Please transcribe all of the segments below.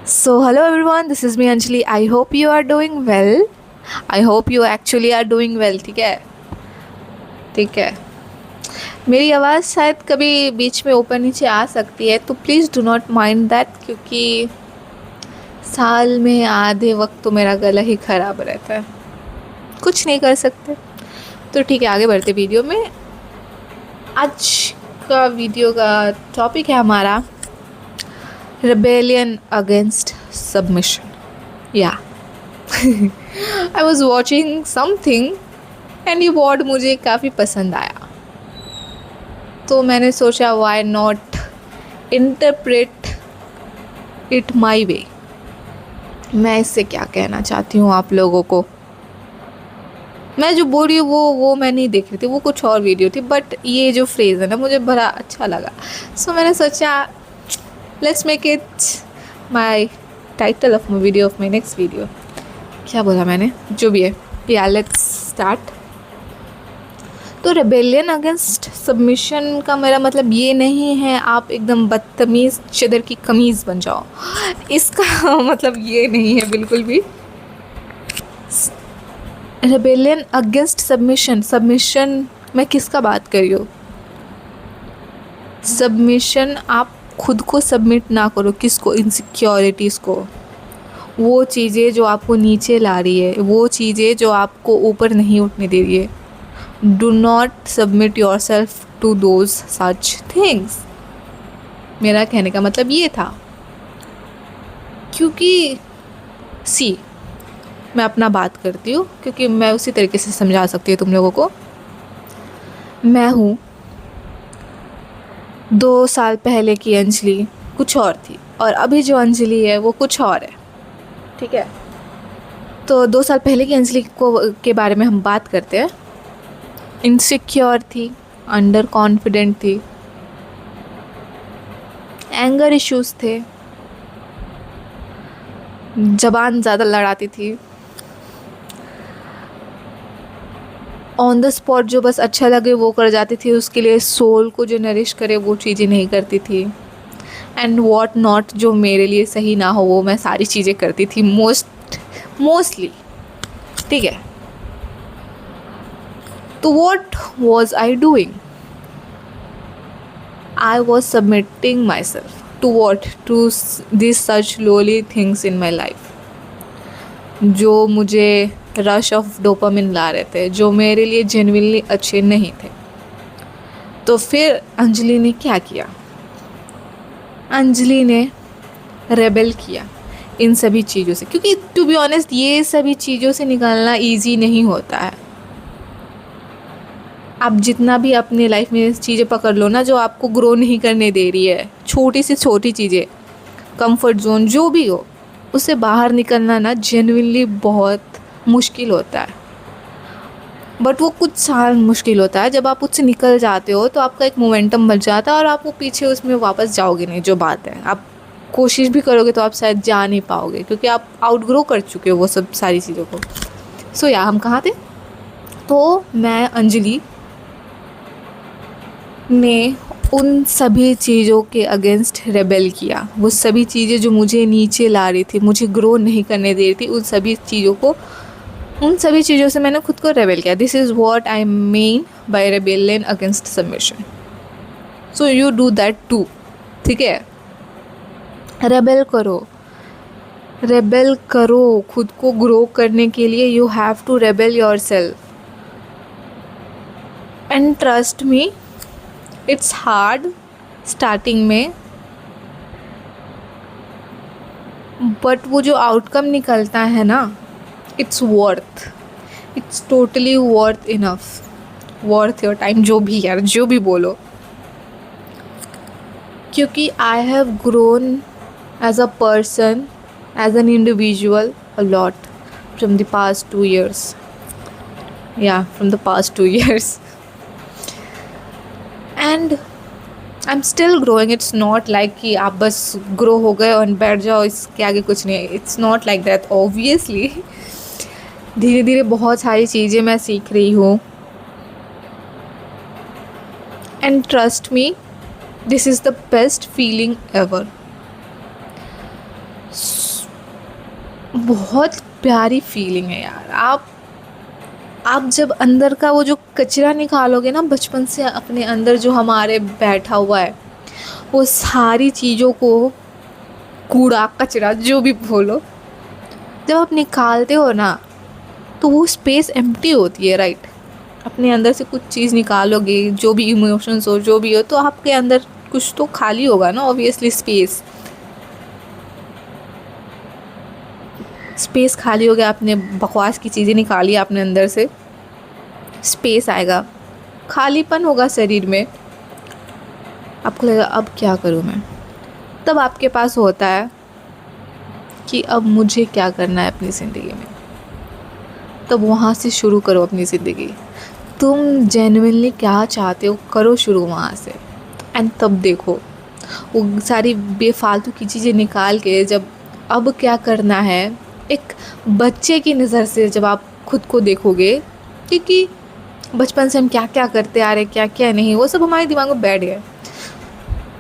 So, hello everyone, this is me Anjali. I hope you are doing well. I hope you actually are doing well. ठीक है, ठीक है. मेरी आवाज़ शायद कभी बीच में ऊपर नीचे आ सकती है, तो please do not mind that, क्योंकि साल में आधे वक्त तो मेरा गला ही ख़राब रहता है. कुछ नहीं कर सकते. तो ठीक है, आगे बढ़ते वीडियो में. आज का वीडियो का टॉपिक है हमारा rebellion against submission. Yeah. I was watching something and ये word मुझे काफ़ी पसंद आया, तो मैंने सोचा why not interpret it my way. मैं इससे क्या कहना चाहती हूँ आप लोगों को. मैं जो बोल रही हूँ वो मैं नहीं देख रही थी, वो कुछ और वीडियो थी, बट ये जो फ्रेज़ है ना मुझे बड़ा अच्छा लगा. सो मैंने सोचा let's make it my title of my video of my next video. क्या बोला मैंने, जो भी है. या लेट्स स्टार्ट. तो रेबेलियन अगेंस्ट सबमिशन का मेरा मतलब ये नहीं है आप एकदम बदतमीज़ चदर की कमीज़ बन जाओ. इसका मतलब ये नहीं है बिल्कुल भी. Rebellion against submission. सबमिशन मैं किसका बात कर रही हूँ. सबमिशन आप खुद को सबमिट ना करो. किसको? इनसिक्योरिटीज़ को. वो चीज़ें जो आपको नीचे ला रही है, वो चीज़ें जो आपको ऊपर नहीं उठने दे रही है. Do not submit yourself to those such things. मेरा कहने का मतलब ये था, क्योंकि मैं अपना बात करती हूँ क्योंकि मैं उसी तरीके से समझा सकती हूँ तुम लोगों को. मैं हूँ 2 साल पहले की अंजलि कुछ और थी, और अभी जो अंजलि है वो कुछ और है. ठीक है, तो 2 साल पहले की अंजलि के बारे में हम बात करते हैं. इनसिक्योर थी, अंडर कॉन्फिडेंट थी, एंगर इश्यूज़ थे, ज़बान ज़्यादा लड़ाती थी, ऑन द स्पॉट जो बस अच्छा लगे वो कर जाती थी, उसके लिए सोल को जो नरिश करे वो चीज़ें नहीं करती थी. एंड वॉट नॉट, जो मेरे लिए सही ना हो वो मैं सारी चीज़ें करती थी मोस्टली. ठीक है, तो what was I doing. I was submitting myself to what, to this such lolly things in my life, जो मुझे रश ऑफ डोपामिन ला रहे थे, जो मेरे लिए जेन्युइनली अच्छे नहीं थे. तो फिर अंजलि ने क्या किया. अंजलि ने रेबेल किया इन सभी चीज़ों से, क्योंकि टू बी ऑनेस्ट ये सभी चीज़ों से निकालना इजी नहीं होता है. आप जितना भी अपने लाइफ में चीज़ें पकड़ लो ना जो आपको ग्रो नहीं करने दे रही है, छोटी से छोटी चीज़ें, कंफर्ट जोन जो भी हो, उससे बाहर निकलना ना जेन्युइनली बहुत मुश्किल होता है. बट वो कुछ साल मुश्किल होता है. जब आप उससे निकल जाते हो तो आपका एक मोमेंटम बन जाता है, और आप वो पीछे उसमें वापस जाओगे नहीं. जो बात है, आप कोशिश भी करोगे तो आप शायद जा नहीं पाओगे, क्योंकि आप आउटग्रो कर चुके हो वो सब सारी चीज़ों को. सो या हम कहाँ थे. तो मैं अंजलि ने उन सभी चीज़ों के अगेंस्ट रेबेल किया. वो सभी चीज़ें जो मुझे नीचे ला रही थी, मुझे ग्रो नहीं करने दे रही थी, उन सभी चीज़ों से मैंने खुद को रेबेल किया. This is what I mean by rebellion against submission. So you do that too. ठीक है, रेबेल करो खुद को ग्रो करने के लिए. You have to rebel yourself. And trust me, it's hard starting में, बट वो जो आउटकम निकलता है ना, it's totally worth enough, worth your time. जो भी यार, जो भी बोलो, क्योंकि I have grown as a person, as an individual a lot from the past 2 years. From the past 2 years. And I am still growing. It's not like कि आप बस ग्रो हो गए और बैठ जाओ, इसके आगे कुछ नहीं है. It's not like that. Obviously धीरे धीरे बहुत सारी चीज़ें मैं सीख रही हूँ. And trust me, this is the best feeling ever. बहुत प्यारी फीलिंग है यार। आप जब अंदर का वो जो कचरा निकालोगे ना बचपन से अपने अंदर जो हमारे बैठा हुआ है, वो सारी चीज़ों को, कूड़ा कचरा जो भी बोलो, जब आप निकालते हो ना तो वो स्पेस एम्प्टी होती है, राइट। अपने अंदर से कुछ चीज़ निकालोगे, जो भी इमोशंस हो जो भी हो, तो आपके अंदर कुछ तो खाली होगा ना, ऑब्वियसली स्पेस खाली हो गया। आपने बकवास की चीज़ें निकाली आपने अंदर से, स्पेस आएगा, खालीपन होगा शरीर में। आपको लगेगा अब क्या करूँ मैं। तब आपके पास होता है कि अब मुझे क्या करना है अपनी ज़िंदगी में। तब वहाँ से शुरू करो अपनी ज़िंदगी। तुम जेन्युइनली क्या चाहते हो, करो शुरू वहाँ से। एंड तब देखो वो सारी बेफालतू की चीज़ें निकाल के, जब अब क्या करना है, एक बच्चे की नज़र से जब आप खुद को देखोगे, क्योंकि बचपन से हम क्या क्या करते आ रहे, क्या क्या नहीं, वो सब हमारे दिमाग में बैठ गया।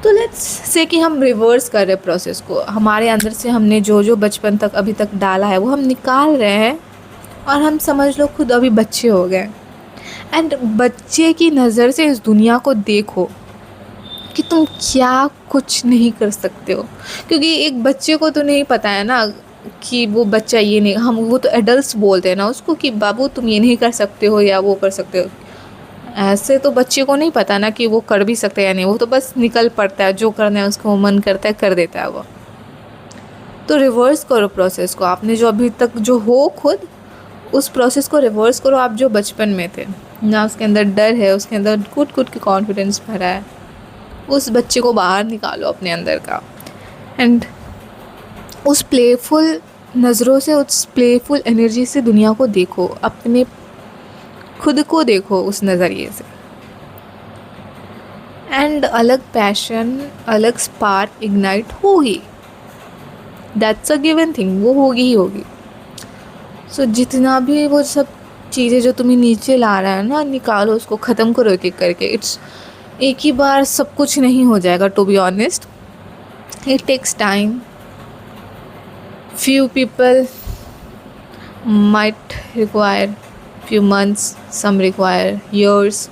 तो लेट्स से कि हम रिवर्स कर रहे प्रोसेस को, हमारे अंदर से हमने जो जो बचपन तक अभी तक डाला है वो हम निकाल रहे हैं, और हम समझ लो खुद अभी बच्चे हो गए। एंड बच्चे की नज़र से इस दुनिया को देखो कि तुम क्या कुछ नहीं कर सकते हो, क्योंकि एक बच्चे को तो नहीं पता है ना कि वो बच्चा ये नहीं, हम वो तो एडल्ट्स बोलते हैं ना उसको कि बाबू तुम ये नहीं कर सकते हो या वो कर सकते हो। ऐसे तो बच्चे को नहीं पता ना कि वो कर भी सकते हैं या नहीं, वो तो बस निकल पड़ता है, जो करना है उसको मन करता है कर देता है वो। तो रिवर्स करो प्रोसेस को, आपने जो अभी तक जो हो खुद, उस प्रोसेस को रिवर्स करो। आप जो बचपन में थे ना, उसके अंदर डर है, उसके अंदर कूट कूट के कॉन्फिडेंस भरा है, उस बच्चे को बाहर निकालो अपने अंदर का। एंड उस प्लेफुल नज़रों से, उस प्लेफुल एनर्जी से दुनिया को देखो, अपने खुद को देखो उस नज़रिए से। एंड अलग पैशन, अलग स्पार्क इग्नाइट होगी, दैट्स अ गिवन थिंग, वो होगी ही होगी। सो जितना भी वो सब चीज़ें जो तुम्हें नीचे ला रहा है ना, निकालो उसको, ख़त्म करो एक एक करके। इट्स एक ही बार सब कुछ नहीं हो जाएगा, to be honest, it takes time. few people might require few months, some require years,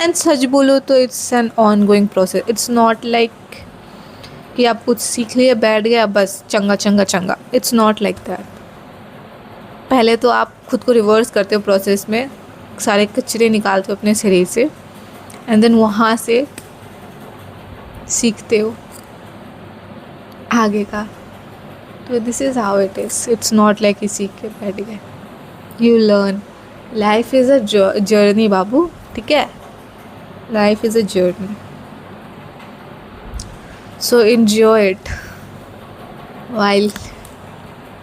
and सच बोलो तो it's an ongoing process. It's not like कि आप कुछ सीख लिए बैठ गया बस चंगा चंगा चंगा, it's not like that. पहले तो आप खुद को रिवर्स करते हो प्रोसेस में, सारे कचरे निकालते हो अपने शरीर से, एंड देन वहाँ से सीखते हो आगे का। तो this is how it is, it's not like सीख के बैठ गए। You learn, life is a journey बाबू, ठीक है, life is a journey. So enjoy it while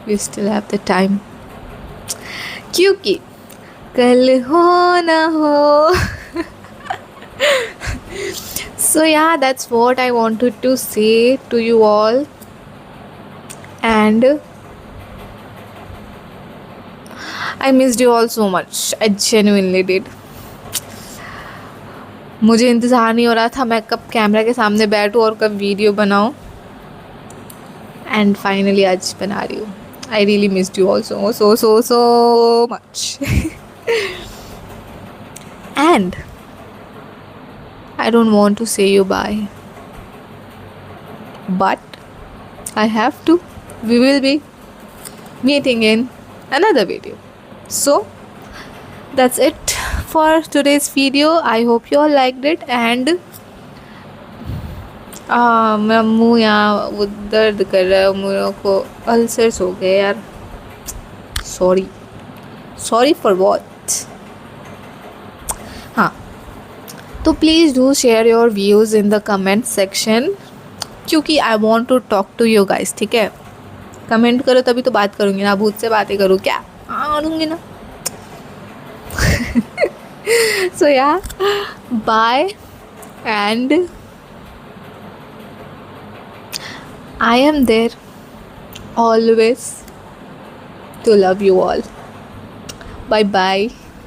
you still have the time, क्योंकि कल हो ना हो। So yeah, that's what I wanted to say to you all. And I missed you all so much. I genuinely did. मुझे इंतज़ार नहीं हो रहा था मैं कब कैमरा के सामने बैठूं और कब वीडियो बनाऊं, एंड फाइनली आज बना रही हूँ। I really missed you all so much. And I don't want to say you bye, but I have to. We will be meeting in another video. So that's it for today's video. I hope you all liked it. And मेरा मुँह यहाँ वो दर्द कर रहा है, मुँह को अल्सर्स हो गए यार। Sorry for what. हाँ, तो please do share your views in the comment section, क्योंकि I want to talk to you guys, ठीक है। कमेंट करो तभी तो बात करूँगी ना, भूत से बातें करूँ क्या, आऊँगी ना। So yeah bye, and I am there always to love you all. Bye bye.